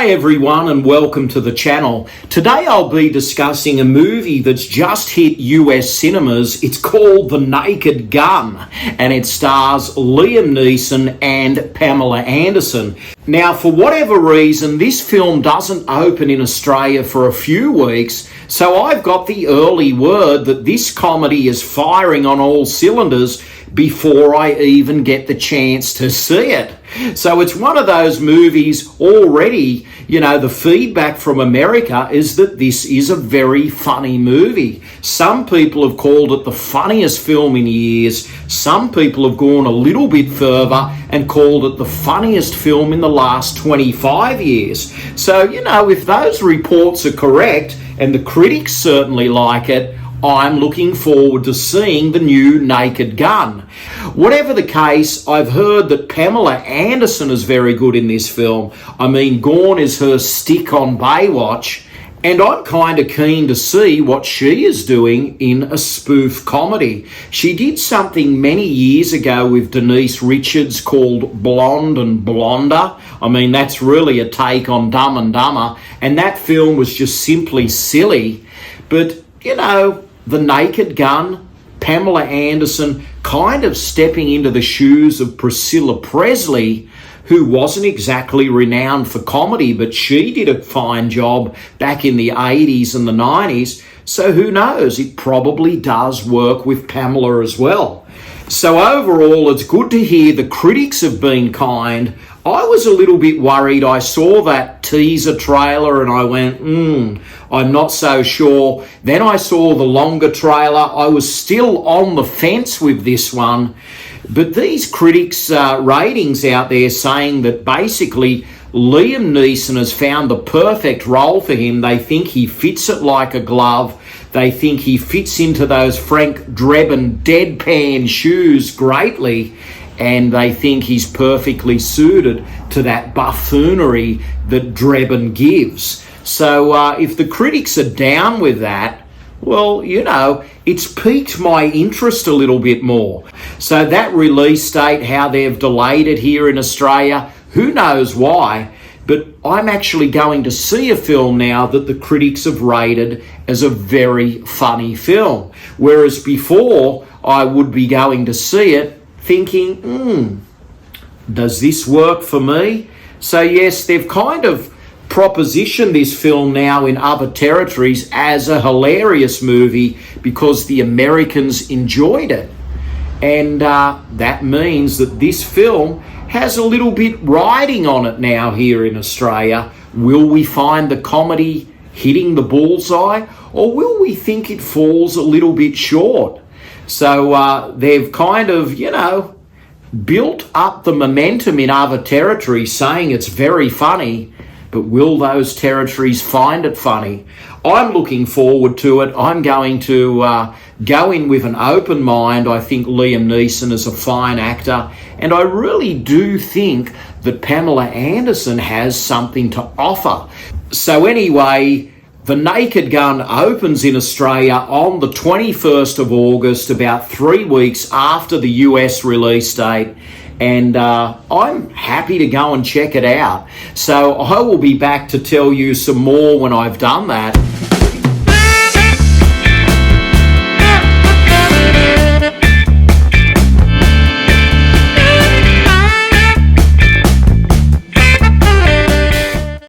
Hi everyone and welcome to the channel. Today I'll be discussing a movie that's just hit US cinemas. It's called The Naked Gun and it stars Liam Neeson and Pamela Anderson. Now, for whatever reason, this film doesn't open in Australia for a few weeks, so I've got the early word that this comedy is firing on all cylinders before I even get the chance to see it. So it's one of those movies already, the feedback from America is that this is a very funny movie. Some people have called it the funniest film in years. Some people have gone a little bit further and called it the funniest film in the last 25 years. So, if those reports are correct, and the critics certainly like it, I'm looking forward to seeing the new Naked Gun. Whatever the case, I've heard that Pamela Anderson is very good in this film. I mean, Gorn is her stick on Baywatch, and I'm kind of keen to see what she is doing in a spoof comedy. She did something many years ago with Denise Richards called Blonde and Blonder. I mean, that's really a take on Dumb and Dumber, and that film was just simply silly. But, The Naked Gun, Pamela Anderson kind of stepping into the shoes of Priscilla Presley, who wasn't exactly renowned for comedy, but she did a fine job back in the 80s and the 90s. So who knows, it probably does work with Pamela as well. So overall, it's good to hear the critics have been kind. I was a little bit worried. I saw that teaser trailer and I went, I'm not so sure. Then I saw the longer trailer. I was still on the fence with this one. But these critics' ratings out there saying that basically Liam Neeson has found the perfect role for him. They think he fits it like a glove. They think he fits into those Frank Drebin deadpan shoes greatly. And they think he's perfectly suited to that buffoonery that Drebin gives. So if the critics are down with that, well, it's piqued my interest a little bit more. So that release date, how they've delayed it here in Australia, who knows why, but I'm actually going to see a film now that the critics have rated as a very funny film. Whereas before, I would be going to see it thinking, does this work for me? So yes, they've kind of propositioned this film now in other territories as a hilarious movie because the Americans enjoyed it. And that means that this film has a little bit riding on it now here in Australia. Will we find the comedy hitting the bullseye, or will we think it falls a little bit short? So they've kind of, built up the momentum in other territories saying it's very funny, but will those territories find it funny? I'm looking forward to it. I'm going to go in with an open mind. I think Liam Neeson is a fine actor, and I really do think that Pamela Anderson has something to offer. So anyway, The Naked Gun opens in Australia on the 21st of August, about 3 weeks after the US release date. And I'm happy to go and check it out. So I will be back to tell you some more when I've done that.